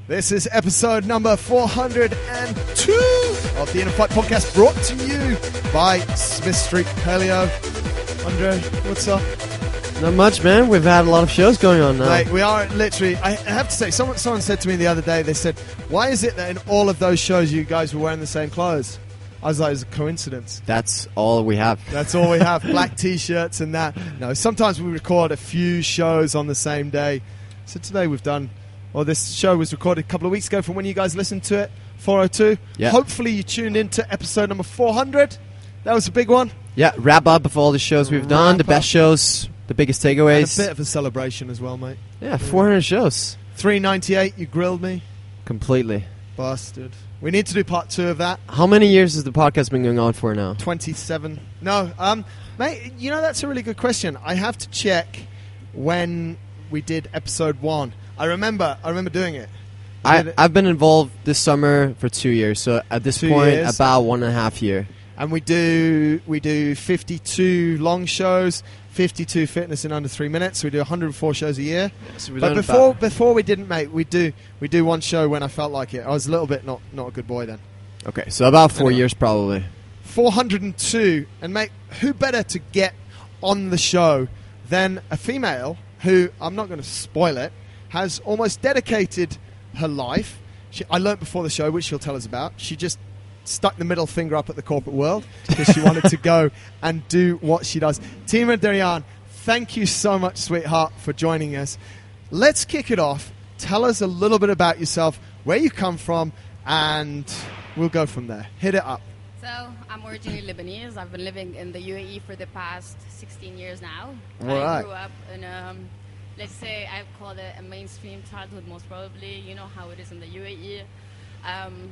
This is episode number 402 of the InnerFight podcast, brought to you by Smith Street Paleo. Andre, what's up? Not much, man. We've had a lot of shows going on now. Mate, we are literally, I have to say, someone said to me the other day, they said, why is it that in all of those shows you guys were wearing the same clothes? I was like, it's a coincidence. That's all we have. That's all we have. Black t-shirts and that. No, sometimes we record a few shows on the same day. So today we've done, well, this show was recorded a couple of weeks ago from when you guys listened to it, 402. Yeah. Hopefully you tuned into episode number 400. That was a big one. Yeah, wrap up of all the shows we've done, the best shows, the biggest takeaways. And a bit of a celebration as well, mate. Yeah, 400 shows. 398, you grilled me. Completely. Bastard. We need to do part 2 of that. How many years has the podcast been going on for now? 27. No, mate, you know, that's a really good question. I have to check when we did episode 1. I remember doing it. I've been involved this summer for 2 years, so at this point, about 1.5 years. And we do 52 long shows, 52 fitness in under 3 minutes. So we do 104 shows a year. So but before we didn't, mate, we do one show when I felt like it. I was a little bit not a good boy then. Okay, so about 4 years probably. 402, and mate, who better to get on the show than a female who, I'm not going to spoil it, has almost dedicated her life. I learnt before the show, which she'll tell us about. She just stuck the middle finger up at the corporate world because she wanted to go and do what she does. Tima Deryan, thank you so much, sweetheart, for joining us. Let's kick it off. Tell us a little bit about yourself, where you come from, and we'll go from there. Hit it up. So, I'm originally Lebanese. I've been living in the UAE for the past 16 years now. All right. I grew up in, let's say, I call it a mainstream childhood, most probably. You know how it is in the UAE.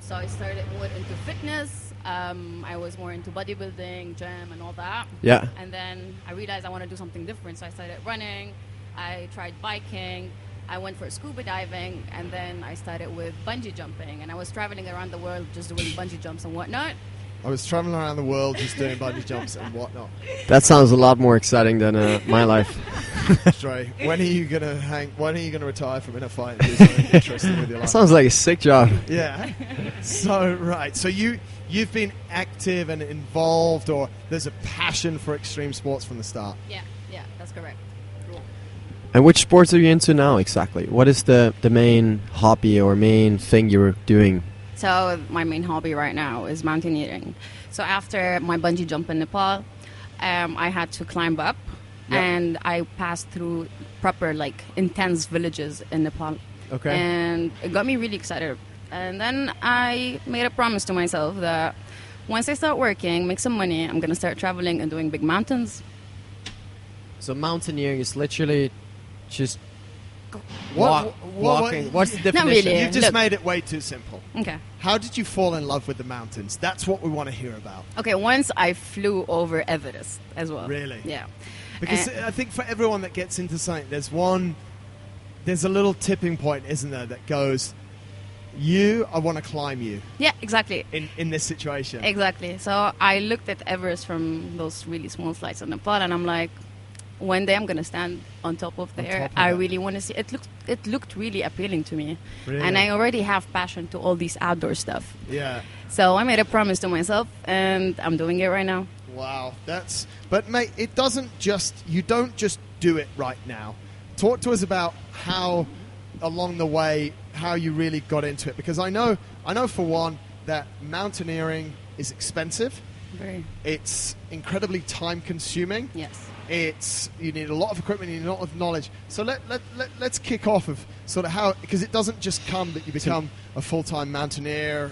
So I started more into fitness. I was more into bodybuilding, gym, and all that. Yeah. And then I realized I want to do something different. So I started running. I tried biking. I went for scuba diving. And then I started with bungee jumping. And I was traveling around the world just doing bungee jumps and whatnot. I was traveling around the world just doing bungee jumps and whatnot. That sounds a lot more exciting than my life. Dre, when are you gonna retire from InnerFight and do something interesting with your life? That sounds like a sick job. Yeah. So right. So you've been active and involved, or there's a passion for extreme sports from the start. Yeah, that's correct. Cool. And which sports are you into now exactly? What is the main hobby or main thing you're doing? So my main hobby right now is mountaineering. So after my bungee jump in Nepal, I had to climb up, and I passed through proper, like, intense villages in Nepal. Okay. And it got me really excited. And then I made a promise to myself that once I start working, make some money, I'm going to start traveling and doing big mountains. So mountaineering is literally just walking. What's the definition? Not really. You've just Look. made it way too simple. Okay. How did you fall in love with the mountains? That's what we want to hear about. Okay, once I flew over Everest as well. Really? Yeah. Because I think for everyone that gets into something, there's a little tipping point, isn't there, that goes, I want to climb you. Yeah, exactly. In this situation. Exactly. So I looked at Everest from those really small flights in Nepal, and I'm like, one day I'm going to stand on top of there. I really want to see. It looked really appealing to me. Really? And I already have passion to all these outdoor stuff. Yeah. So I made a promise to myself, and I'm doing it right now. Wow. But mate, you don't just do it right now. Talk to us about how along the way, how you really got into it. Because I know for one that mountaineering is expensive. Very. It's incredibly time consuming. Yes. You need a lot of equipment, you need a lot of knowledge. So let's kick off of sort of how, because it doesn't just come that you become a full-time mountaineer.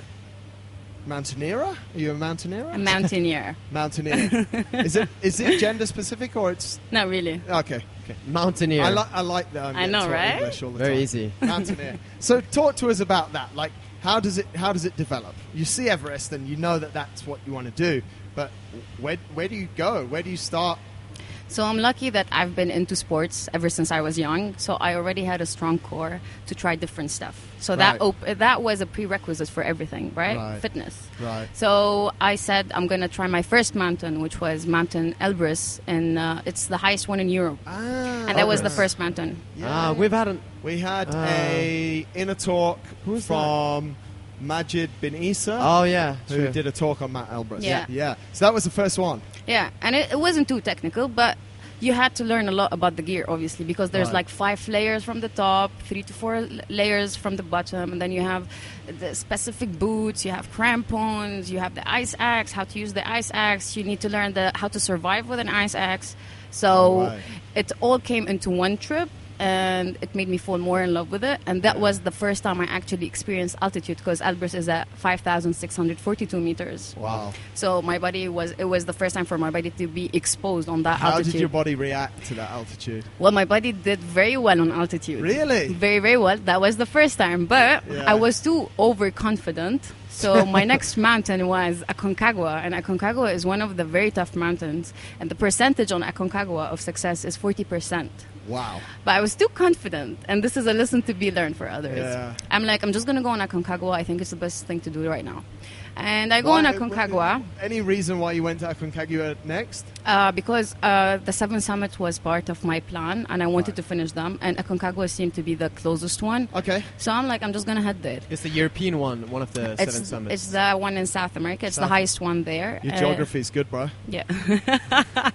Mountaineerer? Are you a mountaineer? A mountaineer. Mountaineer. Is it gender specific or it's? Not really. Okay. Mountaineer. I like that. I know, right? English all the Very time. easy. Mountaineer. So talk to us about that. Like, how does it develop? You see Everest and you know that that's what you want to do, but where do you go? Where do you start? So I'm lucky that I've been into sports ever since I was young. So I already had a strong core to try different stuff. So that was a prerequisite for everything, right? Fitness. Right. So I said I'm going to try my first mountain, which was Mountain Elbrus, and it's the highest one in Europe. And that was the first mountain. Yeah. We had a inner talk from Majid bin Isa. Oh, yeah. Who did a talk on Mount Elbrus. Yeah. So that was the first one. Yeah, and it wasn't too technical, but you had to learn a lot about the gear, obviously, because there's like 5 layers from the top, 3 to 4 layers from the bottom, and then you have the specific boots, you have crampons, you have the ice axe, how to use the ice axe, you need to learn how to survive with an ice axe. So it all came into one trip. And it made me fall more in love with it. And that was the first time I actually experienced altitude, because Elbrus is at 5,642 meters. Wow. So it was the first time for my body to be exposed on that altitude. How did your body react to that altitude? Well, my body did very well on altitude. Really? Very, very well. That was the first time. But I was too overconfident. So my next mountain was Aconcagua, and Aconcagua is one of the very tough mountains. And the percentage on Aconcagua of success is 40%. Wow. But I was too confident, and this is a lesson to be learned for others. Yeah. I'm just going to go on Aconcagua. I think it's the best thing to do right now. And I go on Aconcagua. Any reason why you went to Aconcagua next? Because the 7 summits was part of my plan, and I wanted to finish them, and Aconcagua seemed to be the closest one. Okay. So I'm just going to head there. It's the European one of the 7 summits. It's the one in South America. It's the highest one there. Your geography is good, bro. Yeah.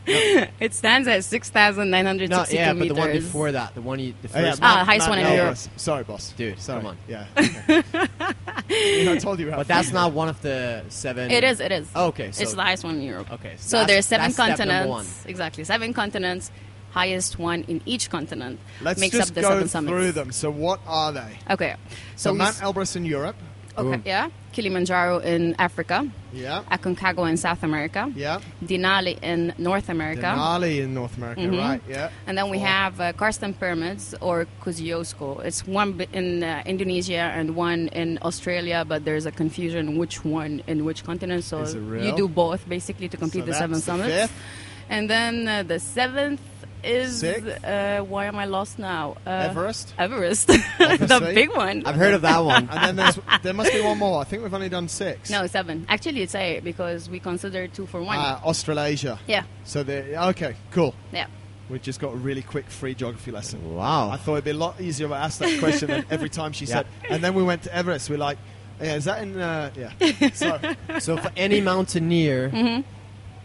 It stands at 6,962 meters. But the one before that, the first highest one in Europe. Sorry, boss. Dude, sorry. Come on. Yeah. Okay. I told you. But that's not one of the 7. It is. Oh, okay. So it's the highest one in Europe. Okay. So there's 7 continents. 1. Exactly. 7 continents. Highest one in each continent. Let's makes just up the go 7 summits. through them. So what are they? Okay. So Mount Elbrus in Europe. Okay. Yeah. Kilimanjaro in Africa. Yeah. Aconcagua in South America. Yeah. Denali in North America. Denali in North America, right? Yeah. And then we have Karsten Pyramids, or Kosciuszko. It's one in Indonesia and one in Australia, but there's a confusion which one in which continent. So you do both basically to complete the 7 summits. 5th. And then the 7th is why am I lost now? Everest. The big one. I've heard of that one. And then there must be one more. I think we've only done 6. No, 7. Actually, it's 8 because we consider 2 for 1. Australasia. Yeah. So okay, cool. Yeah. We just got a really quick free geography lesson. Wow. I thought it'd be a lot easier if I asked that question than every time she said. And then we went to Everest. We're like, is that in? Yeah. So for any mountaineer,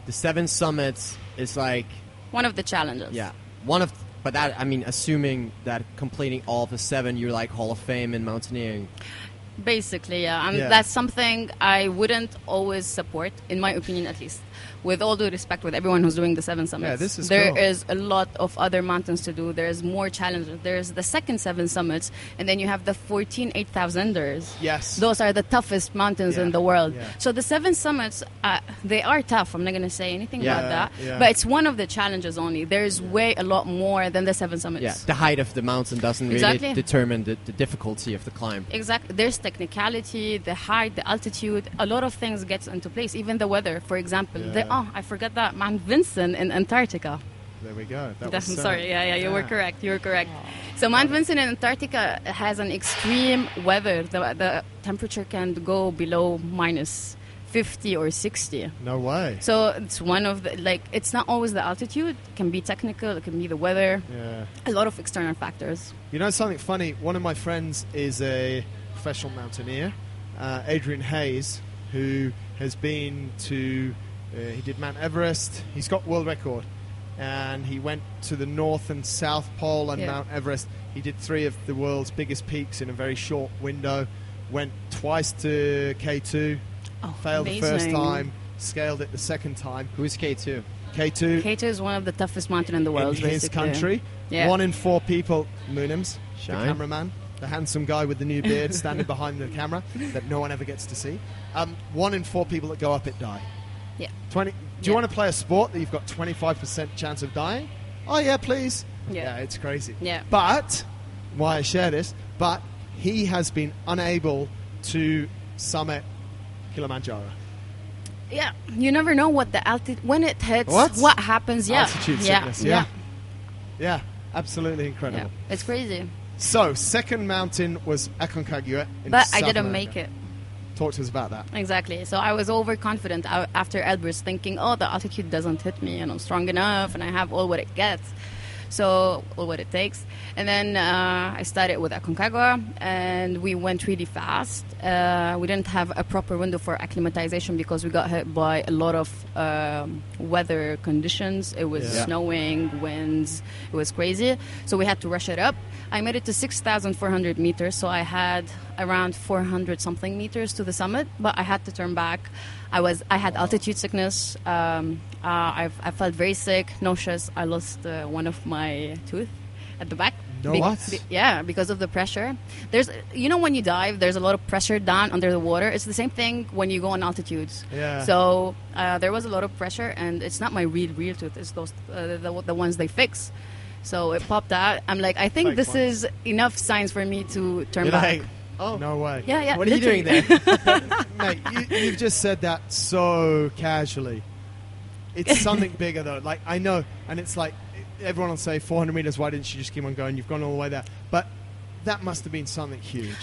the 7 summits is like one of the challenges. Yeah. But that, I mean, assuming that completing all of the 7, you're like Hall of Fame in mountaineering. Basically, yeah. That's something I wouldn't always support, in my opinion at least. With all due respect with everyone who's doing the 7 summits. Yeah, this is There cool. is a lot of other mountains to do. There's more challenges. There's the second 7 summits, and then you have the 14 8,000ers. Yes. Those are the toughest mountains in the world. Yeah. So the 7 summits, they are tough. I'm not going to say anything about that. Yeah. But it's one of the challenges only. There's a lot more than the 7 summits. Yeah, the height of the mountain doesn't really determine the difficulty of the climb. Exactly. There's technicality, the height, the altitude. A lot of things gets into place. Even the weather, for example. I forgot that. Mount Vincent in Antarctica. There we go. I'm sorry. Yeah, you were correct. You were correct. So Mount Vincent in Antarctica has an extreme weather. The temperature can go below minus 50 or 60. No way. So it's one of the, it's not always the altitude. It can be technical. It can be the weather. Yeah. A lot of external factors. You know something funny? One of my friends is a professional mountaineer, Adrian Hayes, who has been to... he did Mount Everest. He's got world record. And he went to the North and South Pole and Mount Everest. He did 3 of the world's biggest peaks in a very short window. Went twice to K2. Failed amazing. the first time. Scaled it the second time. Who is K2? K2 is one of the toughest mountains in the world. In his country. Yeah. 1 in 4 people, Moonims, the Shine. cameraman, the handsome guy with the new beard standing behind the camera that no one ever gets to see. 1 in 4 people that go up it die. Yeah. Do you want to play a sport that you've got 25% chance of dying? Oh, yeah, please. Yeah, it's crazy. Yeah. But, why I share this, but he has been unable to summit Kilimanjaro. Yeah, you never know what the altitude when it hits. What happens? Yeah, altitude sickness. Yeah, absolutely incredible. Yeah, it's crazy. So, second mountain was Aconcagua in But South I didn't America. make it. Talk to us about that. Exactly. So I was overconfident after Elbrus, thinking, oh, the altitude doesn't hit me, and I'm strong enough, and I have all what it gets. So, all what it takes. And then I started with Aconcagua, and we went really fast. We didn't have a proper window for acclimatization because we got hit by a lot of weather conditions. It was snowing, winds. It was crazy. So we had to rush it up. I made it to 6,400 meters, so I had around 400 something meters to the summit, but I had to turn back. I had altitude sickness. I felt very sick, nauseous. I lost one of my tooth at the back. Because of the pressure. There's, when you dive, there's a lot of pressure down under the water. It's the same thing when you go on altitudes. Yeah. So there was a lot of pressure, and it's not my real tooth. It's those the ones they fix. So it popped out. I'm like, I think this is enough signs for me to turn back. Oh, no way. Yeah. What are you doing there? Mate, you've just said that so casually. It's something bigger, though. Like, I know, and it's like, everyone will say 400 meters, why didn't you just keep on going? You've gone all the way there. But that must have been something huge.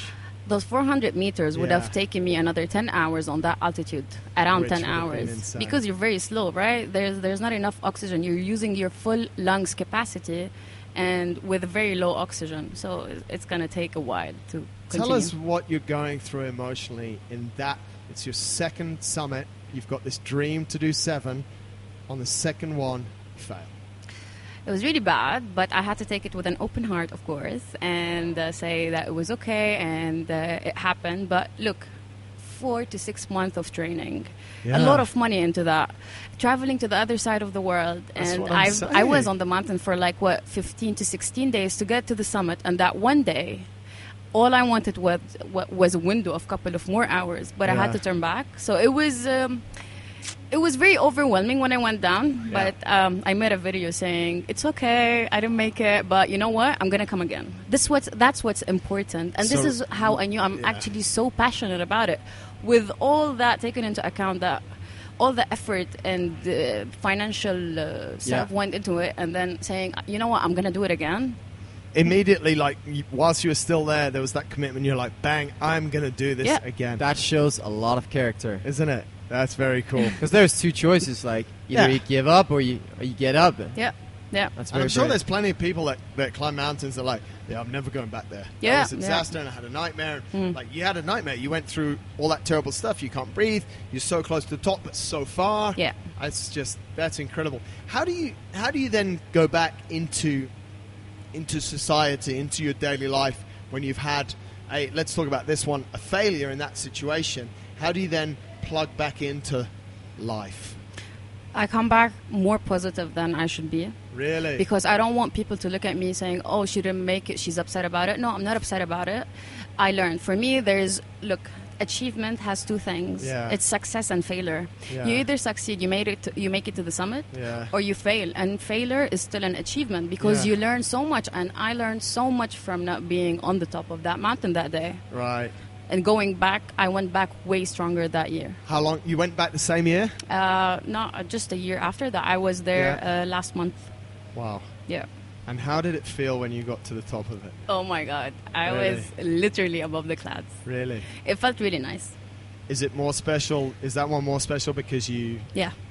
Those 400 meters would have taken me another 10 hours on that altitude, around 10 hours. Because you're very slow, right? There's not enough oxygen. You're using your full lungs capacity and with very low oxygen. So it's going to take a while to continue. Tell us what you're going through emotionally in that. It's your second summit. You've got this dream to do 7. On the second one, you fail. It was really bad, but I had to take it with an open heart, of course, and say that it was okay and it happened. But look, 4 to 6 months of training, a lot of money into that, traveling to the other side of the world. And I was on the mountain for 15 to 16 days to get to the summit. And that one day, all I wanted was a window of a couple of more hours, but I had to turn back. So it was... It was very overwhelming when I went down, but I made a video saying, it's okay, I didn't make it, but you know what? I'm going to come again. That's what's important. And this is how I knew I'm actually so passionate about it. With all that taken into account, that all the effort and the financial stuff went into it, and then saying, you know what? I'm going to do it again. Immediately, whilst you were still there was that commitment. You're like, bang, I'm going to do this again. That shows a lot of character. Isn't it? That's very cool. Because there's 2 choices, either you give up or you get up. Yeah. That's very I'm sure there's plenty of people that climb mountains that are like, I'm never going back there. Yeah. I was a disaster and I had a nightmare. You had a nightmare. You went through all that terrible stuff. You can't breathe. You're so close to the top, but so far. Yeah. That's incredible. How do you then go back into society, into your daily life when you've had let's talk about this one, a failure in that situation? How do you then plug back into life? I come back more positive than I should be. Really? Because I don't want people to look at me saying, oh, she didn't make it, she's upset about it. No, I'm not upset about it. I learned. For me, achievement has 2 things. Yeah. It's success and failure. Yeah. You either succeed, you make it to the summit, or you fail. And failure is still an achievement because you learn so much. And I learned so much from not being on the top of that mountain that day. Right. And going back, I went back way stronger that year. How long? You went back the same year? Not just a year after that. I was there last month. Wow. Yeah. And how did it feel when you got to the top of it? Oh my God. I was literally above the clouds. Really? It felt really nice. Is it more special? Is that one more special because you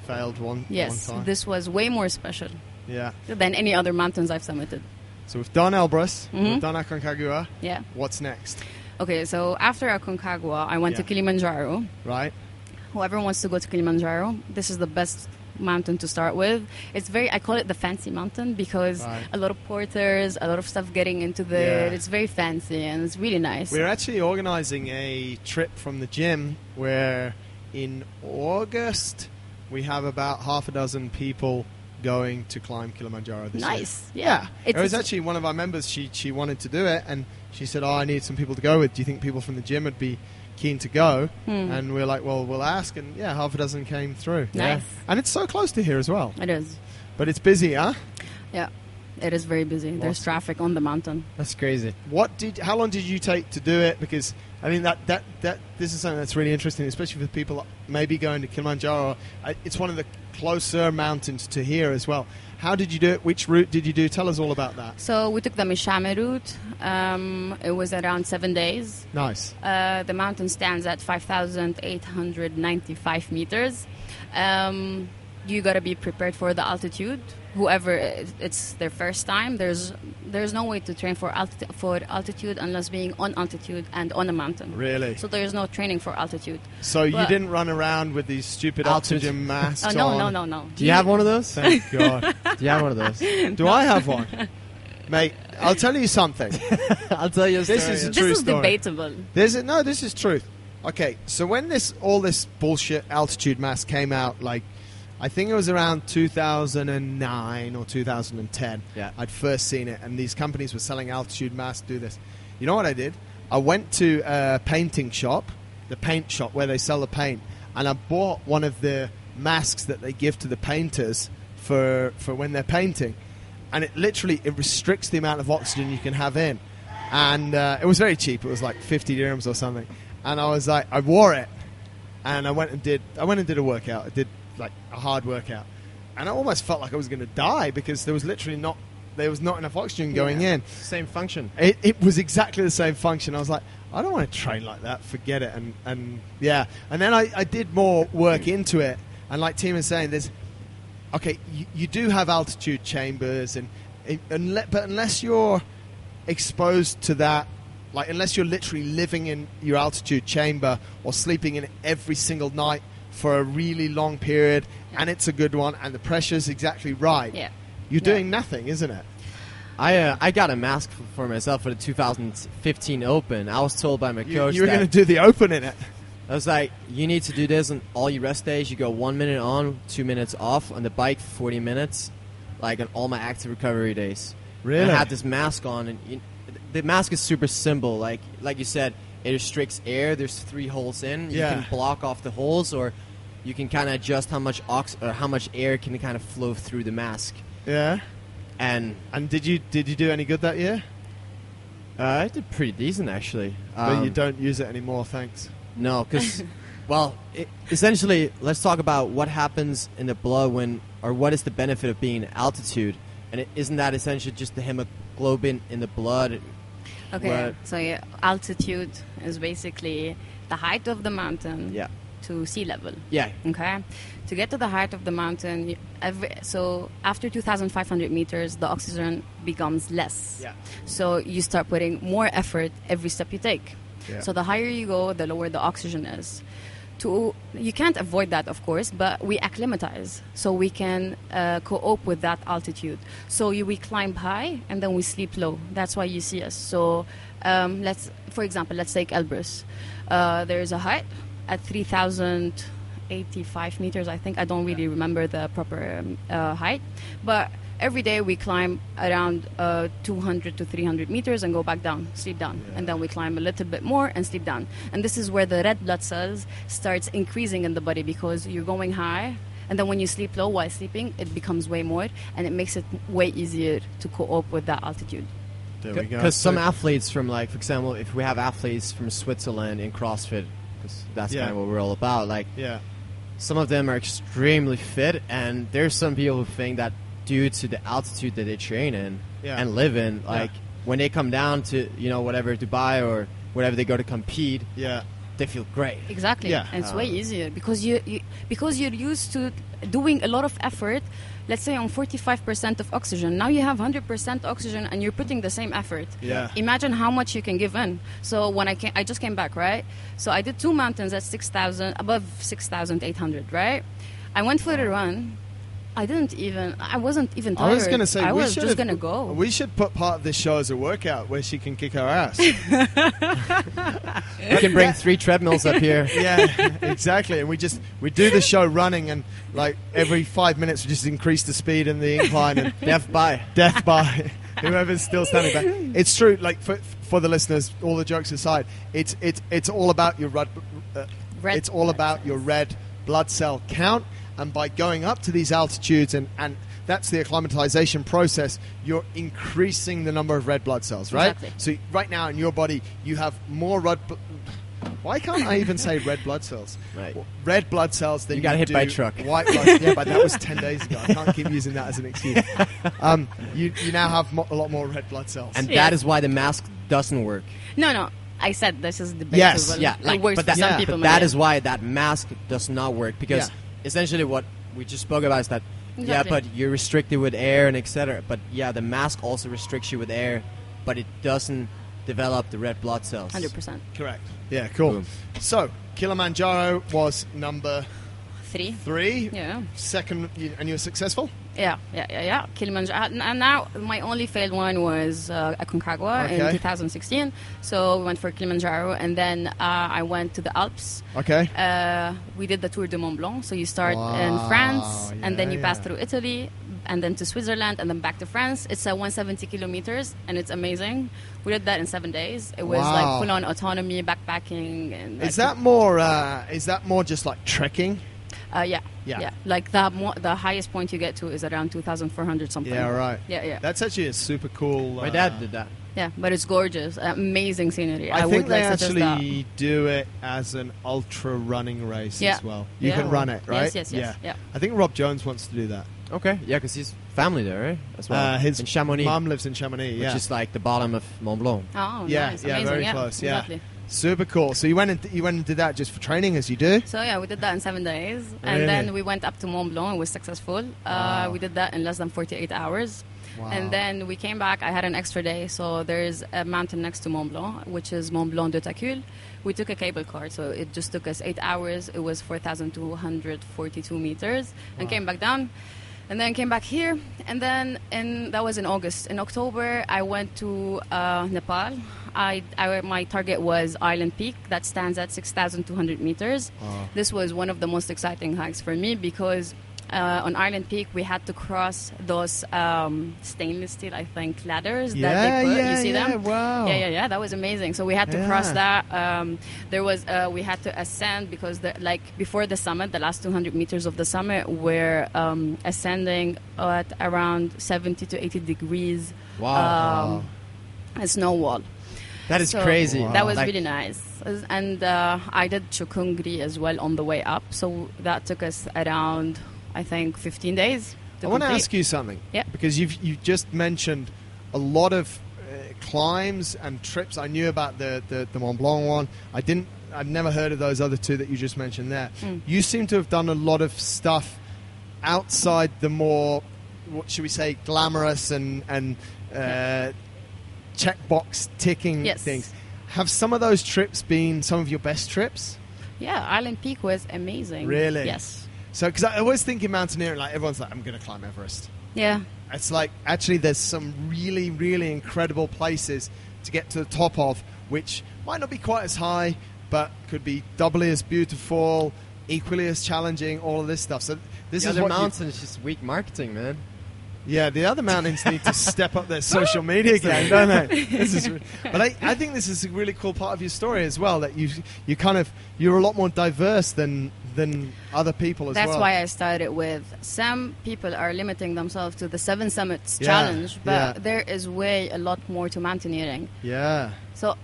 failed one time? Yes, this was way more special than any other mountains I've summited. So we've done Elbrus, we've done Aconcagua. Yeah. What's next? Okay, so after Aconcagua, I went to Kilimanjaro. Right. Whoever wants to go to Kilimanjaro, this is the best mountain to start with. I call it the fancy mountain because a lot of porters, a lot of stuff getting into it's very fancy and it's really nice. We're actually organizing a trip from the gym where in August we have about half a dozen people going to climb Kilimanjaro this year. Nice. Yeah. It was actually one of our members, she wanted to do it and she said, I need some people to go with. Do you think people from the gym would be keen to go? And we're like, well, we'll ask. And half a dozen came through. Nice. And it's so close to here as well. It is. But it's busy, huh? Yeah. It is very busy. There's Lots. traffic on the mountain. That's crazy. How long did you take to do it? Because I mean that this is something that's really interesting, especially for people maybe going to Kilimanjaro. It's one of the closer mountains to here as well. How did you do it? Which route did you do? Tell us all about that. So we took the Mishame route. It was around 7 days. Nice. The mountain stands at 5,895 meters. You got to be prepared for the altitude. Whoever it's their first time, there's no way to train for altitude unless being on altitude and on a mountain. Really? So there's no training for altitude. So you didn't run around with these stupid oxygen masks on? No. Do you have one of those? Thank God. Do you have one of those? Do I have one? Mate, I'll tell you something. I'll tell you a story. This is a This true is story. debatable. This is truth. Okay, so when all this bullshit altitude mask came out, like, I think it was around 2009 or 2010. Yeah. I'd first seen it, and these companies were selling altitude masks. Do this. You know what I did? I went to a painting shop, the paint shop where they sell the paint, and I bought one of the masks that they give to the painters for when they're painting, and it restricts the amount of oxygen you can have in, and it was very cheap. It was like 50 dirhams or something, and I was like, I wore it, and I went and did a workout. I did like a hard workout, and I almost felt like I was going to die because there was not enough oxygen going in. Same function. It was exactly the same function. I was like, I don't want to train like that. Forget it. And yeah. And then I did more work into it. And like Tima's saying, you do have altitude chambers, but unless you're exposed to that, like unless you're literally living in your altitude chamber or sleeping in it every single night for a really long period, and it's a good one, and the pressure's exactly right. Yeah. You're doing nothing, isn't it? I got a mask for myself for the 2015 Open. I was told by my coach You were going to do the Open in it. I was like, you need to do this on all your rest days. You go 1 minute on, 2 minutes off on the bike for 40 minutes, like on all my active recovery days. Really? And I had this mask on, and the mask is super simple. Like you said, it restricts air. There's 3 holes in. You can block off the holes, or you can kind of adjust how much how much air can kind of flow through the mask. Yeah. And did you do any good that year? I did pretty decent, actually. But you don't use it anymore, thanks. No, because, well, essentially, let's talk about what happens in the blood what is the benefit of being in altitude, and isn't that essentially just the hemoglobin in the blood? Okay, so altitude is basically the height of the mountain to sea level. Yeah. Okay, to get to the height of the mountain, so after 2,500 meters, the oxygen becomes less. Yeah. So you start putting more effort every step you take. Yeah. So the higher you go, the lower the oxygen is. You can't avoid that, of course, but we acclimatize, so we can cope with that altitude. So we climb high and then we sleep low. That's why you see us. So for example, let's take Elbrus. There is a height at 3,085 meters, I think. I don't really remember the proper height, but every day we climb around 200 to 300 meters and go back down, sleep down. Yeah. And then we climb a little bit more and sleep down. And this is where the red blood cells starts increasing in the body, because you're going high, and then when you sleep low while sleeping, it becomes way more, and it makes it way easier to cope with that altitude. There we go. Because some athletes from, like, for example, if we have athletes from Switzerland in CrossFit, because that's kind of what we're all about, like, some of them are extremely fit, and there's some people who think that due to the altitude that they train in and live in, like when they come down to whatever Dubai or whatever they go to compete, they feel great. Exactly. Yeah. And it's way easier because you're used to doing a lot of effort. Let's say on 45% of oxygen. Now you have 100% oxygen and you're putting the same effort. Yeah. Imagine how much you can give in. So when I just came back, right? So I did 2 mountains at above 6,800, right? I went for a run. I wasn't even tired. I was going to say, I was just going to go. We should put part of this show as a workout where she can kick her ass. You can bring 3 treadmills up here. Yeah, exactly. And we do the show running, and like every 5 minutes we just increase the speed and the incline. And death by whoever's still standing back. It's true. Like for the listeners, all the jokes aside, it's all about your red blood cell count. And by going up to these altitudes and that's the acclimatization process. You're increasing the number of red blood cells, right? Exactly. So right now in your body, you have more why can't I even say red blood cells? Right. Red blood cells than You got hit do by a truck. White blood. Yeah, but that was 10 days ago. I can't keep using that as an excuse. You now have a lot more red blood cells. And that is why the mask doesn't work. No. I said this is debatable. Yes. Yeah, It works but for some people. But that is why that mask does not work, because essentially what we just spoke about is that but you're restricted with air and etc. But the mask also restricts you with air, but it doesn't develop the red blood cells. 100%. Correct. Yeah, cool. Boom. So Kilimanjaro was number 3. Yeah. Second, and you were successful? Yeah. Kilimanjaro. And now my only failed one was Aconcagua in 2016. So we went for Kilimanjaro, and then I went to the Alps. Okay. We did the Tour de Mont Blanc. So you start in France, and then you pass through Italy, and then to Switzerland, and then back to France. It's 170 kilometers, and it's amazing. We did that in 7 days. It was like full-on autonomy, backpacking. And is that more just like trekking? Yeah. Like the highest point you get to is around 2,400 something. Yeah, right. Yeah. That's actually a super cool. My dad did that. Yeah, but it's gorgeous, amazing scenery. I think would they suggest actually do it as an ultra running race as well. You can run it, right? Yes. Yeah. I think Rob Jones wants to do that. Okay, because he's family there, right? As well. His in Chamonix. mum lives in Chamonix, which is like the bottom of Mont Blanc. Oh, yeah, nice. yeah, Amazing. very close. Yeah, exactly. Super cool. So you went and did that just for training, as you do? So yeah, we did that in 7 days, Really? and then we went up to Mont Blanc. It was successful. We did that in less than 48 hours. Wow. And then we came back. I had an extra day, so there's a mountain next to Mont Blanc, which is Mont Blanc de Tacul. We took a cable car, so it just took us 8 hours. It was 4,242 meters, and came back down. And then came back here, and then that was in August. In October, I went to Nepal. My target was Island Peak, that stands at 6,200 meters. This was one of the most exciting hikes for me because on Island Peak we had to cross those stainless steel, I think, ladders that they put. You see them? Wow. Yeah. That was amazing. So we had to cross that. We had to ascend because before the summit, the last 200 meters of the summit, we're ascending at around 70 to 80 degrees. Wow. A snow wall. That is crazy. Wow. That was really nice. And I did Chukungri as well on the way up. So that took us around, I think, 15 days to I want to complete. ask you something. Yeah. Because you just mentioned a lot of climbs and trips. I knew about the Mont Blanc one. I'd never heard of those other two that you just mentioned there. You seem to have done a lot of stuff outside the more, what should we say, glamorous and checkbox ticking things. Have some of those trips been some of your best trips? Yeah, Island Peak was amazing. Really? Yes. So, because I always think in mountaineering, like everyone's like, I'm going to climb Everest. Yeah. It's like, actually, there's some really, really incredible places to get to the top of, which might not be quite as high, but could be doubly as beautiful, equally as challenging, all of this stuff. So this is the what mountains just weak marketing, man. Yeah, the other mountains need to step up their social media game, don't they? But I think this is a really cool part of your story as well, that you're a lot more diverse than other people as well. That's why I started with, some people are limiting themselves to the 7 Summits challenge, but there is a lot more to mountaineering. Yeah. So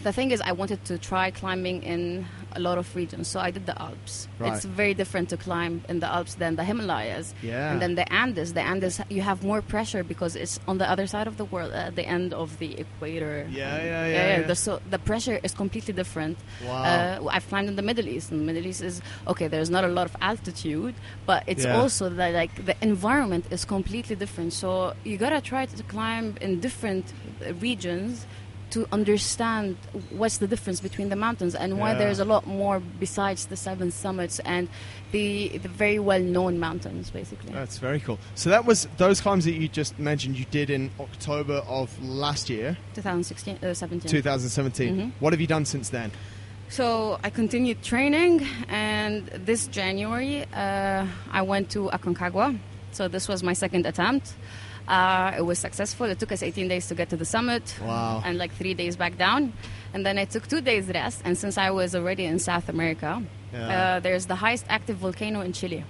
the thing is, I wanted to try climbing in a lot of regions. So I did the Alps. Right. It's very different to climb in the Alps than the Himalayas. Yeah. And then the Andes. The Andes, you have more pressure because it's on the other side of the world, at the end of the equator. Yeah. So the pressure is completely different. Wow. I've climbed in the Middle East. And the Middle East is, okay, there's not a lot of altitude, but it's also the environment is completely different. So you gotta try to climb in different regions to understand what's the difference between the mountains and why there's a lot more besides the 7 summits and the very well-known mountains, basically. That's very cool. So that was those climbs that you just mentioned you did in October of last year. 2017. 2017. Mm-hmm. What have you done since then? So I continued training, and this January I went to Aconcagua. So this was my second attempt. It was successful. It took us 18 days to get to the summit. Wow. And 3 days back down. And then I took 2 days rest. And since I was already in South America, there's the highest active volcano in Chile.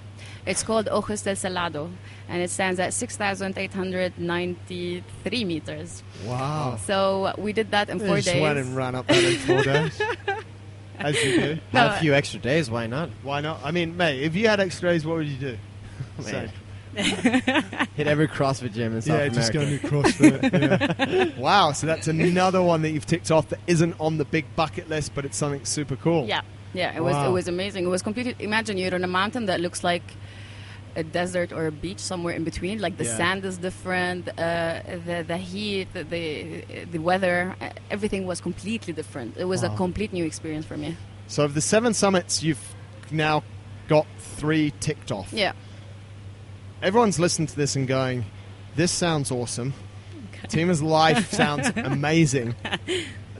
It's called Ojos del Salado, and it stands at 6,893 meters. Wow. So we did that in 4 days. You just went and ran up that in 4 days. As you do. Have a few extra days, why not? Why not? I mean, mate, if you had extra days, what would you do? Hit every CrossFit gym in South America. Yeah, just go and do CrossFit. Wow, so that's another one that you've ticked off that isn't on the big bucket list, but it's something super cool. Yeah, it was amazing. It was completely. Imagine you're on a mountain that looks like a desert or a beach somewhere in between. Like the sand is different, the heat, the weather, everything was completely different. It was a complete new experience for me. So of the 7 summits, you've now got 3 ticked off. Yeah. Everyone's listening to this and going, this sounds awesome. Okay. Tima's life sounds amazing.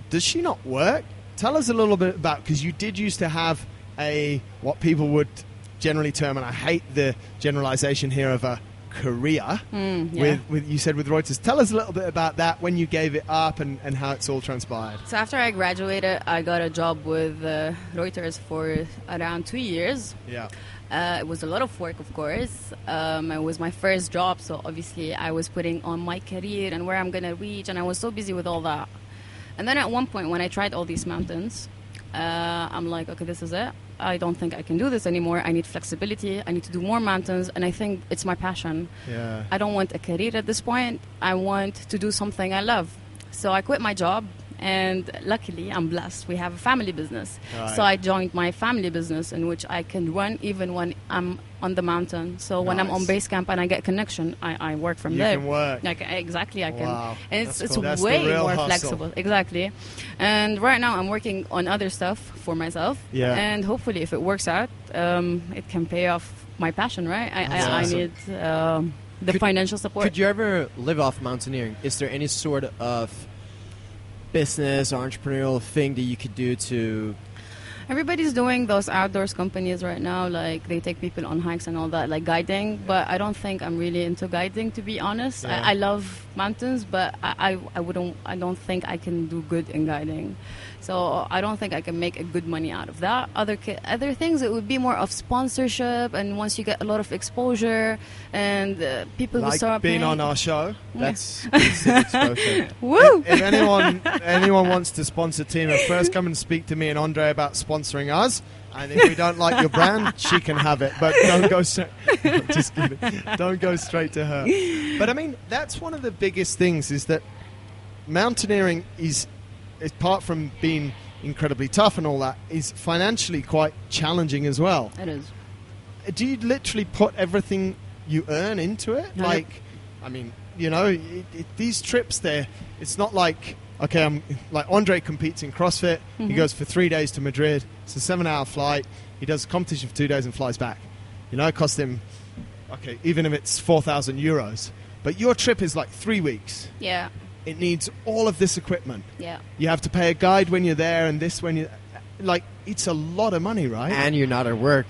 Does she not work? Tell us a little bit about, because you did used to have what people would generally term, and I hate the generalization here, of a career with you said with Reuters. Tell us a little bit about that, when you gave it up and how it's all transpired. So after I graduated, I got a job with Reuters for around 2 years. Yeah. It was a lot of work, of course. It was my first job, so obviously I was putting on my career and where I'm going to reach, and I was so busy with all that. And then at one point, when I tried all these mountains, I'm like, okay, this is it. I don't think I can do this anymore. I need flexibility. I need to do more mountains, and I think it's my passion. Yeah. I don't want a career at this point. I want to do something I love. So I quit my job, and luckily, I'm blessed. We have a family business. Right. So I joined my family business, in which I can run even when I'm on the mountain. So when I'm on base camp and I get connection, I work from there. You can work. Exactly, I can. Wow. And it's cool. Way more flexible. Exactly. And right now I'm working on other stuff for myself. Yeah. And hopefully, if it works out, it can pay off my passion, right? I need the financial support. Could you ever live off mountaineering? Is there any sort of business or entrepreneurial thing that you could do to... Everybody's doing those outdoors companies right now, like they take people on hikes and all that, like guiding, but I don't think I'm really into guiding, to be honest. Yeah. I love mountains, but I don't think I can do good in guiding. So I don't think I can make a good money out of that. Other things, it would be more of sponsorship, and once you get a lot of exposure and people like will start being paying. on our show. That's exposure. Woo! If anyone wants to sponsor Tima, first come and speak to me and Andre about sponsoring us. And if we don't like your brand, she can have it. But don't go straight. Just kidding. Don't go straight to her. But I mean, that's one of the biggest things, is that mountaineering is apart from being incredibly tough and all that, is financially quite challenging as well. It is. Do you literally put everything you earn into it? No. Like, I mean, you know, these trips there, it's not like, okay, I'm like Andre competes in CrossFit. Mm-hmm. He goes for 3 days to Madrid. It's a 7-hour flight. He does a competition for 2 days and flies back. You know, it costs him, okay, even if it's 4,000 euros. But your trip is like 3 weeks. Yeah. It needs all of this equipment. Yeah. You have to pay a guide when you're there, and this when you, like, it's a lot of money, right? And you're not at work.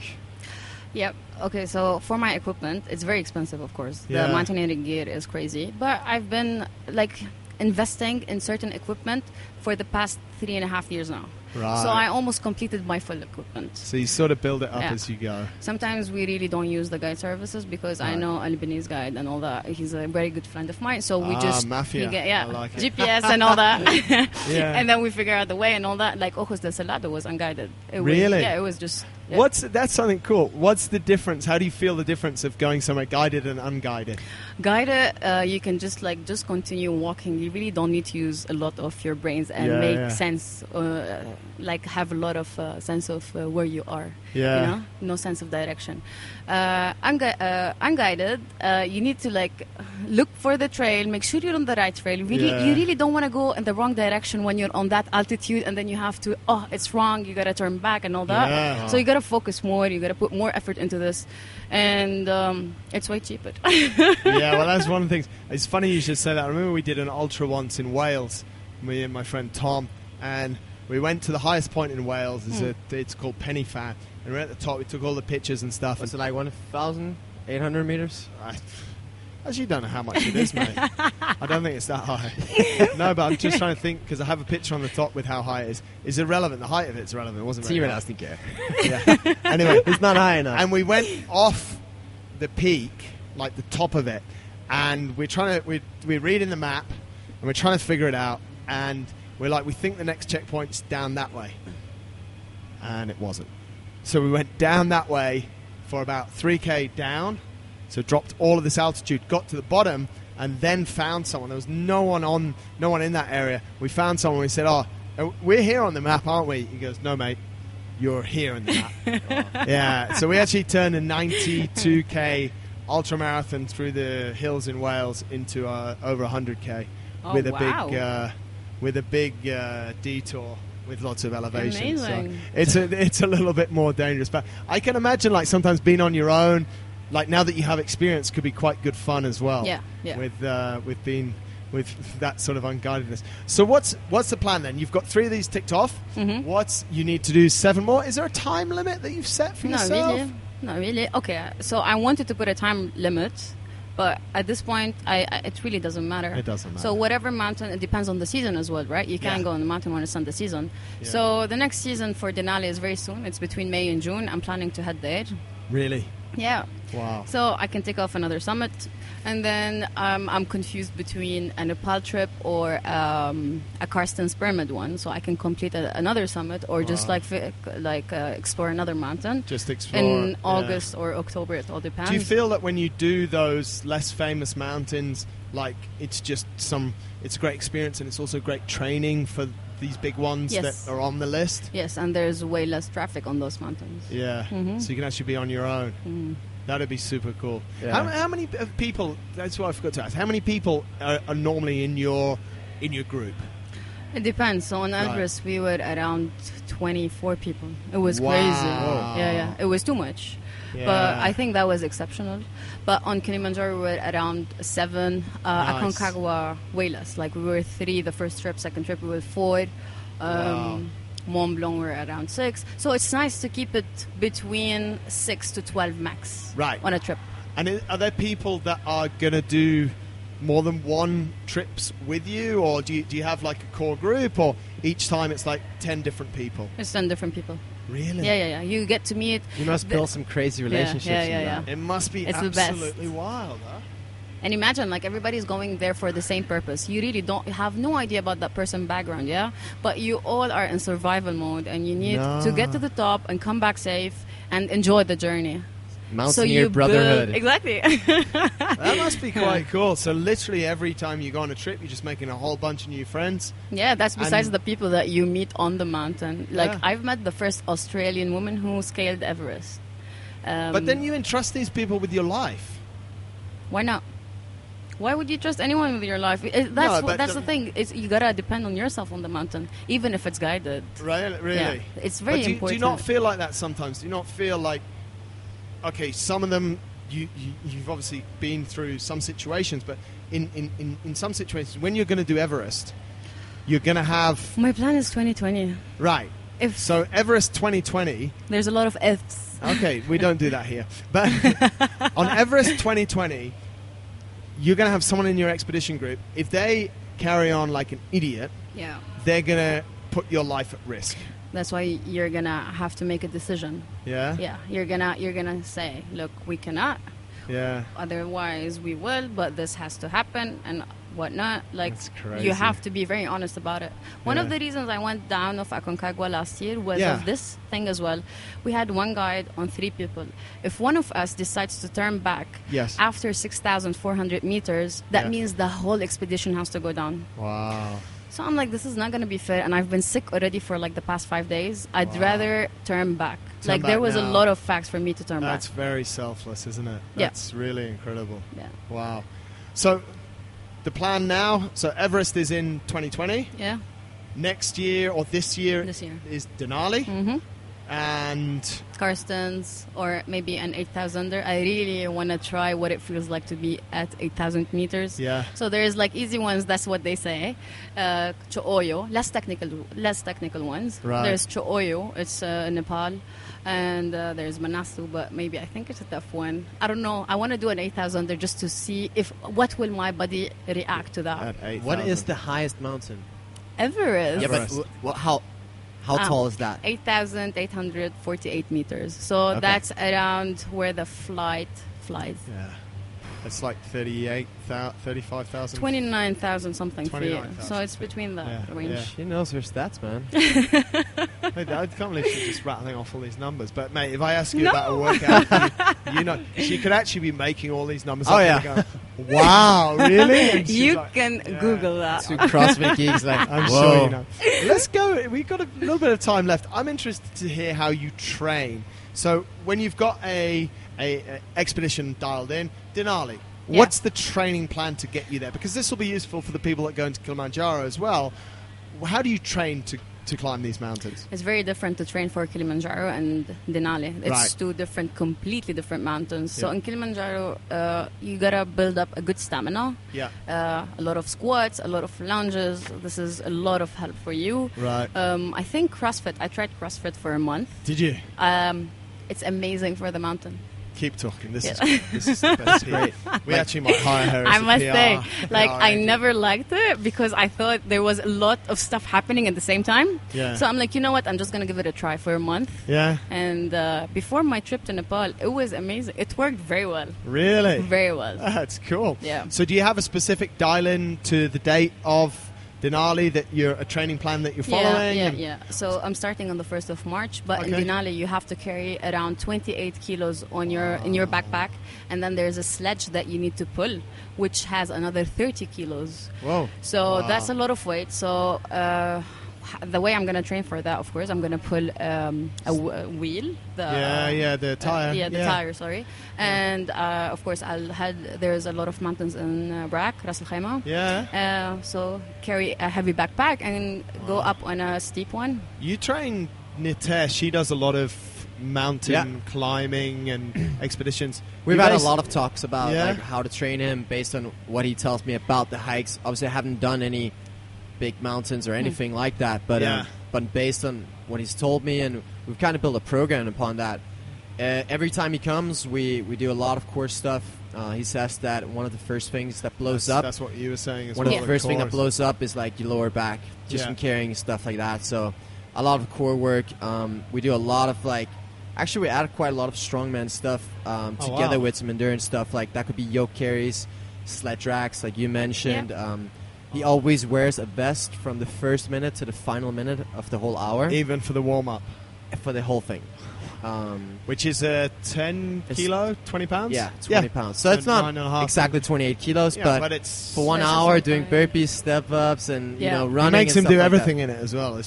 Yep. Okay, so for my equipment, it's very expensive, of course. Yeah. The mountaineering gear is crazy. But I've been, like, investing in certain equipment for the past 3.5 years now. Right. So I almost completed my full equipment. So you sort of build it up as you go. Sometimes we really don't use the guide services because I know a Lebanese guide and all that. He's a very good friend of mine. So we just... Mafia. I like it. GPS and all that. Yeah. And then we figure out the way and all that. Like Ojos del Salado was unguided. Really? Yeah, it was just... Yeah. That's something cool. What's the difference? How do you feel the difference of going somewhere guided and unguided? Guided, you can just continue walking. You really don't need to use a lot of your brains and make sense, like have a lot of sense of where you are. Yeah. You know? No sense of direction. Unguided, you need to look for the trail, make sure you're on the right trail. You really don't want to go in the wrong direction when you're on that altitude, and then you have to, it's wrong, you got to turn back and all that. Yeah. So you got to focus more, you got to put more effort into this, and it's way cheaper. Yeah, well, that's one of the things. It's funny you should say that. I remember we did an ultra once in Wales, me and my friend Tom, and we went to the highest point in Wales. It's called Pennyfan, and we're at the top. We took all the pictures and stuff. Was it like 1,800 meters? Actually, you don't know how much it is, mate. I don't think it's that high. No, but I'm just trying to think, because I have a picture on the top with how high it is. It's irrelevant. The height of it's irrelevant. It wasn't very high. Yeah. Anyway, it's not high enough. And we went off the peak, like the top of it, and we're reading the map, and we're trying to figure it out, and we're like, we think the next checkpoint's down that way. And it wasn't. So we went down that way for about 3K down, so dropped all of this altitude, got to the bottom, and then found someone. There was no one in that area. We found someone. We said, "Oh, we're here on the map, aren't we?" He goes, "No, mate, you're here on the map." Yeah. So we actually turned a 92K ultramarathon through the hills in Wales into over 100K with a big detour with lots of elevation. Amazing. So it's a little bit more dangerous, but I can imagine like sometimes being on your own. Like now that you have experience, could be quite good fun as well. Yeah. With that sort of unguidedness. So what's the plan then? You've got 3 of these ticked off. Mm-hmm. You need to do 7 more. Is there a time limit that you've set for yourself? Not really. Okay, so I wanted to put a time limit, but at this point, it really doesn't matter. It doesn't matter. So whatever mountain, it depends on the season as well, right? You can't go on the mountain when it's not the season. Yeah. So the next season for Denali is very soon. It's between May and June. I'm planning to head there. Really? Yeah. Wow. So I can take off another summit, and then I'm confused between a Nepal trip or a Karstens Pyramid one. So I can complete another summit, or just explore another mountain. Just explore in August or October. It all depends. Do you feel that when you do those less famous mountains, like it's a great experience, and it's also great training for these big ones that are on the list? Yes, and there's way less traffic on those mountains. Yeah, so you can actually be on your own. That'd be super cool. Yeah. How many people, that's what I forgot to ask, how many people are normally in your group? It depends. So on Everest, we were around 24 people. It was crazy. Yeah. It was too much. Yeah. But I think that was exceptional. But on Kilimanjaro, we were around 7. Nice. Aconcagua, way less. Like we were 3 the first trip, second trip we were 4. Mont Blanc were around 6. So it's nice to keep it between 6 to 12 max on a trip. And are there people that are going to do more than one trips with you, or do you have like a core group, or each time it's like 10 different people? It's 10 different people. Really? Yeah. You get to meet. You must build some crazy relationships. Yeah. It must be absolutely wild, huh? And imagine, like, everybody's going there for the same purpose. You really have no idea about that person's background, yeah? But you all are in survival mode, and you need to get to the top and come back safe and enjoy the journey. Mountaineer brotherhood. Exactly. That must be quite cool. So literally every time you go on a trip, you're just making a whole bunch of new friends. Yeah, that's besides the people that you meet on the mountain. Like, I've met the first Australian woman who scaled Everest. But then you entrust these people with your life. Why not? Why would you trust anyone with your life? That's the thing. You gotta depend on yourself on the mountain, even if it's guided. Really? Yeah, it's very important. Do you not feel like that sometimes? Do you not feel like, okay, some of them you've obviously been through some situations, but in some situations, when you're going to do Everest, you're going to have. My plan is 2020. Right. So Everest 2020. There's a lot of ifs. Okay, we don't do that here, but on Everest 2020. You're going to have someone in your expedition group. If they carry on like an idiot, they're going to put your life at risk. That's why you're going to have to make a decision. Yeah? Yeah. You're gonna say, look, we cannot. Yeah. Otherwise, we will, but this has to happen and whatnot. Like, that's crazy. You have to be very honest about it. One of the reasons I went down of Aconcagua last year was of this thing as well. We had one guide on 3 people. If one of us decides to turn back after 6,400 meters, that means the whole expedition has to go down. Wow. So I'm like, this is not going to be fair. And I've been sick already for like the past 5 days. I'd rather turn back. There was a lot of facts for me to turn back. That's very selfless, isn't it? That's really incredible. Yeah. Wow. So the plan now, so Everest is in 2020. Yeah. Next year or this year is Denali. Mm-hmm. and Karstens, or maybe an 8,000er. I really want to try what it feels like to be at 8,000 meters. Yeah. So there's like easy ones. That's what they say. Cho'oyo, less technical ones. Right. There's Cho'oyo. It's Nepal. And there's Manasu, but maybe I think it's a tough one. I don't know. I want to do an 8,000er just to see what will my body react to that. What is the highest mountain? Everest. Yeah, but how tall is that? 8,848 meters. So that's around where the flight flies. Yeah. It's like 35,000. 29,000 something feet. 29,000 So it's between that range. Yeah. She knows her stats, man. I can't believe she's just rattling off all these numbers. But, mate, if I ask you about a workout, you know, she could actually be making all these numbers up. And go, wow, really? And you like, can Google that. Two CrossFit geeks, like, I'm whoa. sure you know. Let's go. We've got a little bit of time left. I'm interested to hear how you train. So when you've got a expedition dialed in, Denali, what's the training plan to get you there? Because this will be useful for the people that go into Kilimanjaro as well. How do you train to climb these mountains? It's very different to train for Kilimanjaro and Denali. It's two completely different mountains. So in Kilimanjaro, you gotta build up a good stamina. Yeah. A lot of squats, a lot of lunges. This is a lot of help for you. Right. I think CrossFit. I tried CrossFit for a month. Did you? It's amazing for the mountain. Keep talking. This is the best. Great. We actually might hire her as I must say, I PR never liked it because I thought there was a lot of stuff happening at the same time. Yeah. So I'm like, you know what? I'm just going to give it a try for a month. Yeah. And before my trip to Nepal, it was amazing. It worked very well. Really? Very well. That's cool. Yeah. So do you have a specific dial-in to the date of Denali that you're a training plan that you're following? Yeah. So I'm starting on the 1st of March, but in Denali you have to carry around 28 kilos on in your backpack, and then there's a sledge that you need to pull, which has another 30 kilos. Whoa! So that's a lot of weight. So the way I'm going to train for that, of course, I'm going to pull a wheel. The tire. The tire, sorry. And, of course, there's a lot of mountains in Brak, Ras Al Khaimah. Yeah. So carry a heavy backpack and go up on a steep one. You train Nitesh. She does a lot of mountain climbing and expeditions. We've had a lot of talks about like, how to train him based on what he tells me about the hikes. Obviously, I haven't done any big mountains or anything like that, but based on what he's told me, and we've kind of built a program upon that. Every time he comes, we do a lot of core stuff. He says that one of the first things that blows up. That's what you were saying as well. One of the first things that blows up is like your lower back, just from carrying stuff like that. So a lot of core work. We do a lot of actually we added quite a lot of strongman stuff together with some endurance stuff. Like that could be yoke carries, sled drags, like you mentioned. Yeah. He always wears a vest from the first minute to the final minute of the whole hour. Even for the warm-up? For the whole thing. Which is 10 kilo, 20 pounds? Yeah, 20 pounds. So it's not exactly 28 kilos, but it's for 1 hour doing burpees, step-ups, and running. It makes him do everything like in it as well.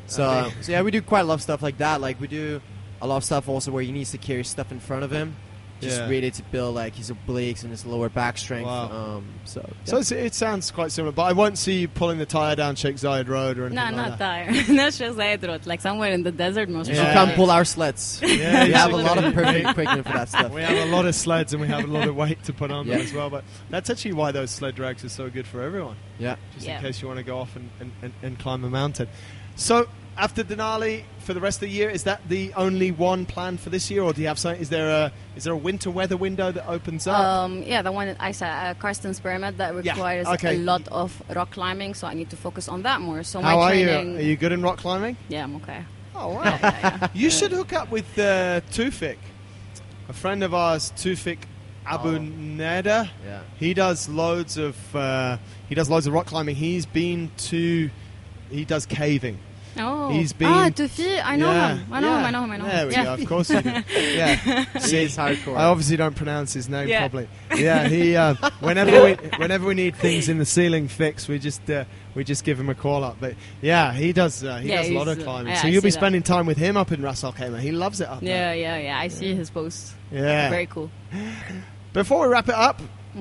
So we do quite a lot of stuff like that. Like we do a lot of stuff also where he needs to carry stuff in front of him. Just really to build like his obliques and his lower back strength. Wow. So it sounds quite similar, but I won't see you pulling the tire down Sheikh Zayed Road or anything like that. No, not tire. Not Sheikh Zayed Road. Like somewhere in the desert, most probably. You come pull our sleds. We have a lot of perfect equipment for that stuff. We have a lot of sleds and we have a lot of weight to put on them as well. But that's actually why those sled drags are so good for everyone. Yeah. Just in case you want to go off and climb a mountain. So after Denali, for the rest of the year, is that the only one planned for this year, or do you have something? Is there a winter weather window that opens up? The one that I said, Karstens Pyramid, that requires a lot of rock climbing, so I need to focus on that more. So how are you? Are you good in rock climbing? Yeah, I'm okay. Oh wow! You should hook up with Tufik, a friend of ours, Tufik Abu Neda. Yeah. He does loads of rock climbing. He does caving. Oh, he's been. Tufi, I know him. I know him. There we go. Of course you do. Yeah, he's hardcore. I obviously don't pronounce his name properly. Yeah, he. Whenever we need things in the ceiling fixed, we just give him a call up. But he does. He does a lot of climbing. So you'll be spending time with him up in Ras Al Khaimah. He loves it up there. Yeah. I see his posts. Yeah, very cool. Before we wrap it up.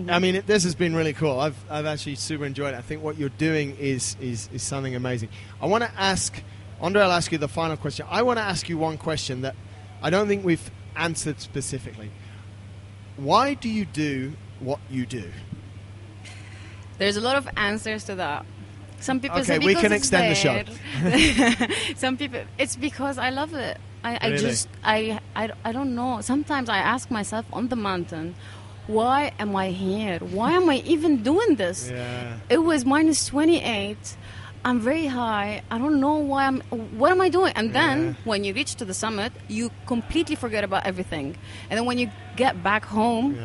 I mean, this has been really cool. I've actually super enjoyed it. I think what you're doing is something amazing. I want to ask Andre, I'll ask you the final question. I want to ask you one question that I don't think we've answered specifically. Why do you do what you do? There's a lot of answers to that. Some people say we can extend the show. Some people, it's because I love it. Really? I don't know. Sometimes I ask myself on the mountain, why am I here? Why am I even doing this? Yeah. It was minus 28. I'm very high. I don't know what am I doing? And then when you reach to the summit, you completely forget about everything. And then when you get back home,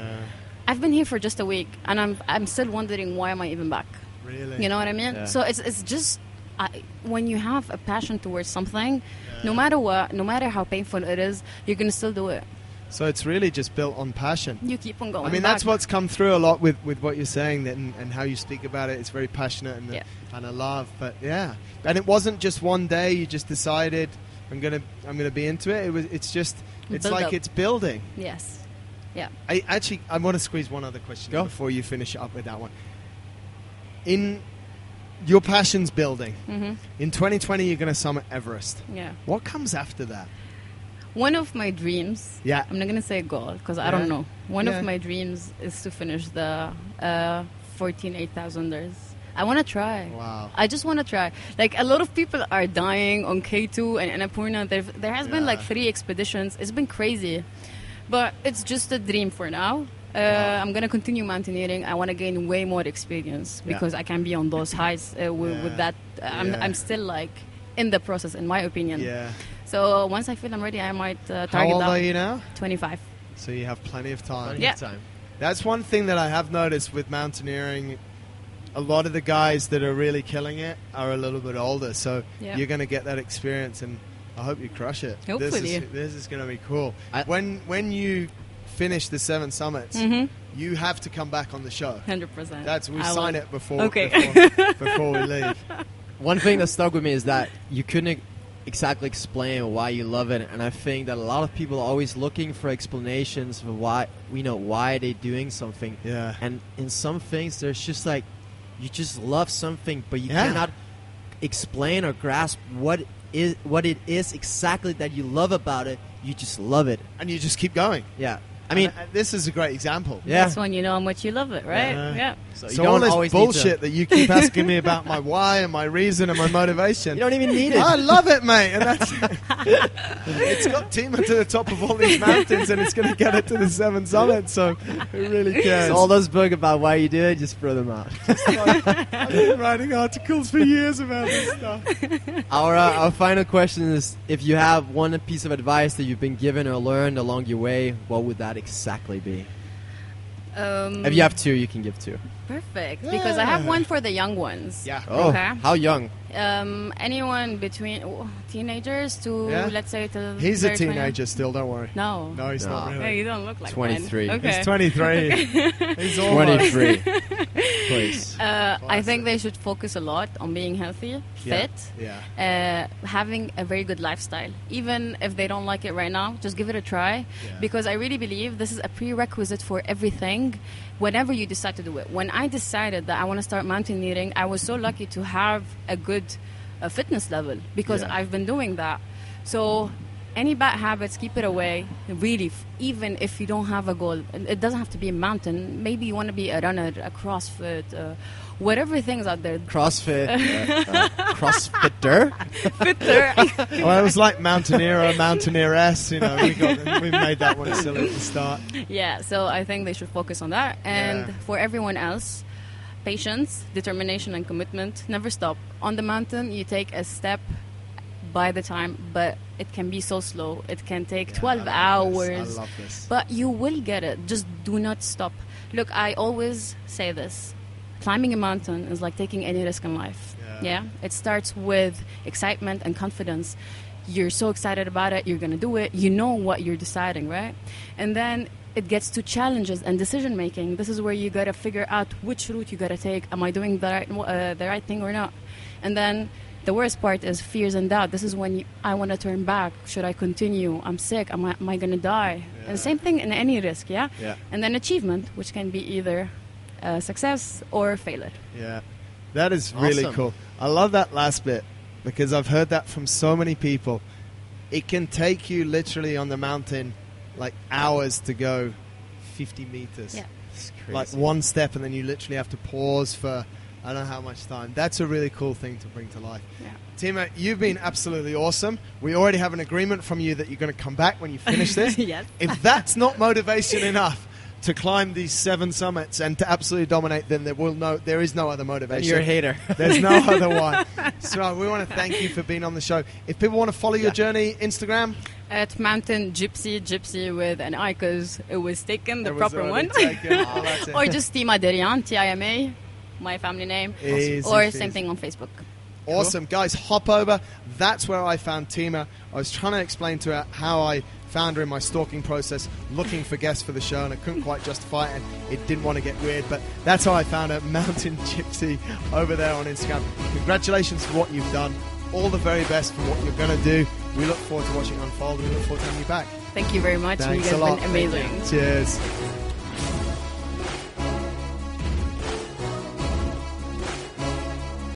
I've been here for just a week, and I'm still wondering, why am I even back? Really? You know what I mean? Yeah. So it's just when you have a passion towards something, no matter what, no matter how painful it is, you're going to still do it. So it's really just built on passion. You keep on going. I mean, that's what's come through a lot with what you're saying and how you speak about it. It's very passionate and I love. But yeah, and it wasn't just one day. You just decided I'm gonna be into it. It's like it's building. Yes. Yeah. I want to squeeze one other question before you finish up with that one. In your passion's building. Mm-hmm. In 2020, you're going to summit Everest. Yeah. What comes after that? One of my dreams, I'm not going to say goal because I don't know. One of my dreams is to finish the 14 8,000ers. I want to try. Wow. I just want to try. Like, a lot of people are dying on K2 and Annapurna. There has been like 3 expeditions. It's been crazy. But it's just a dream for now. I'm going to continue mountaineering. I want to gain way more experience because I can be on those heights with that. I'm still like in the process, in my opinion. Yeah. So once I feel I'm ready, I might target that. How old are you now? 25. So you have plenty of time. Plenty of time. That's one thing that I have noticed with mountaineering. A lot of the guys that are really killing it are a little bit older. So you're going to get that experience, and I hope you crush it. Hopefully. This is going to be cool. When you finish the 7 summits, you have to come back on the show. 100%. We sign it before we leave. One thing that stuck with me is that you couldn't exactly explain why you love it, and I think that a lot of people are always looking for explanations for why they're doing something. Yeah. And in some things, there's just like you just love something, but you cannot explain or grasp what it is exactly that you love about it. You just love it, and you just keep going. Yeah. I mean, this is a great example. Yeah. That's when you know how much you love it, right? Yeah. So all this bullshit that you keep asking me about my why and my reason and my motivation. You don't even need it. I love it, mate. And that's it's got Tima to the top of all these mountains, and it's going to get it to the 7 summits. So who really cares? So all those books about why you do it, just throw them out. I've been writing articles for years about this stuff. Our final question is: if you have one piece of advice that you've been given or learned along your way, what would that exactly be? If you have 2, you can give 2. Perfect, because I have one for the young ones. Yeah. Oh, okay. How young? Anyone between teenagers to let's say to. He's a teenager still. Don't worry. No, he's not really. Hey, you don't look like 23. Okay. He's 23. He's 23. Please. I think they should focus a lot on being healthy, fit, having a very good lifestyle. Even if they don't like it right now, just give it a try, because I really believe this is a prerequisite for everything. Whenever you decide to do it. When I decided that I want to start mountaineering, I was so lucky to have a good fitness level because I've been doing that. So any bad habits, keep it away. Really, even if you don't have a goal, it doesn't have to be a mountain. Maybe you want to be a runner, a CrossFit, whatever things out there. CrossFit, CrossFitter. Fitter. Well, it was like mountaineer or mountaineeress. You know, we made that one silly at the start. Yeah, so I think they should focus on that. And for everyone else, patience, determination, and commitment. Never stop. On the mountain, you take a step by the time, but it can be so slow. It can take 12 hours. I love this. But you will get it. Just do not stop. Look, I always say this. Climbing a mountain is like taking any risk in life. Yeah? It starts with excitement and confidence. You're so excited about it. You're going to do it. You know what you're deciding, right? And then it gets to challenges and decision making. This is where you got to figure out which route you got to take. Am I doing the right thing or not? And then the worst part is fears and doubt. This is when I want to turn back. Should I continue? I'm sick. Am I going to die? And the same thing in any risk, yeah? And then achievement, which can be either success or failure. Yeah, that is really cool. I love that last bit. because I've heard that from so many people. It can take you literally on the mountain like hours to go 50 meters. Yeah. It's crazy. Like one step, and then you literally have to pause for I don't know how much time. That's a really cool thing to bring to life. Yeah. Tima, you've been absolutely awesome. We already have an agreement from you that you're going to come back when you finish this. Yes. If that's not motivation enough to climb these 7 summits and to absolutely dominate, then there is no other motivation. You're a hater. There's no other one. So we want to thank you for being on the show. If people want to follow your journey, Instagram? At Mountain Gypsy with an I because it was taken, the proper one. Or just Tima Deryan, Tima, my family name. Or same thing on Facebook. Awesome. Cool. Guys, hop over. That's where I found Tima. I was trying to explain to her how I found her in my stalking process, looking for guests for the show, and I couldn't quite justify it, and it didn't want to get weird, but that's how I found her, Mountain Gypsy, over there on Instagram. Congratulations for what you've done. All the very best for what you're going to do. We look forward to watching unfold. We look forward to having you back. Thank you very much. Thanks you guys a lot. have been amazing. Cheers.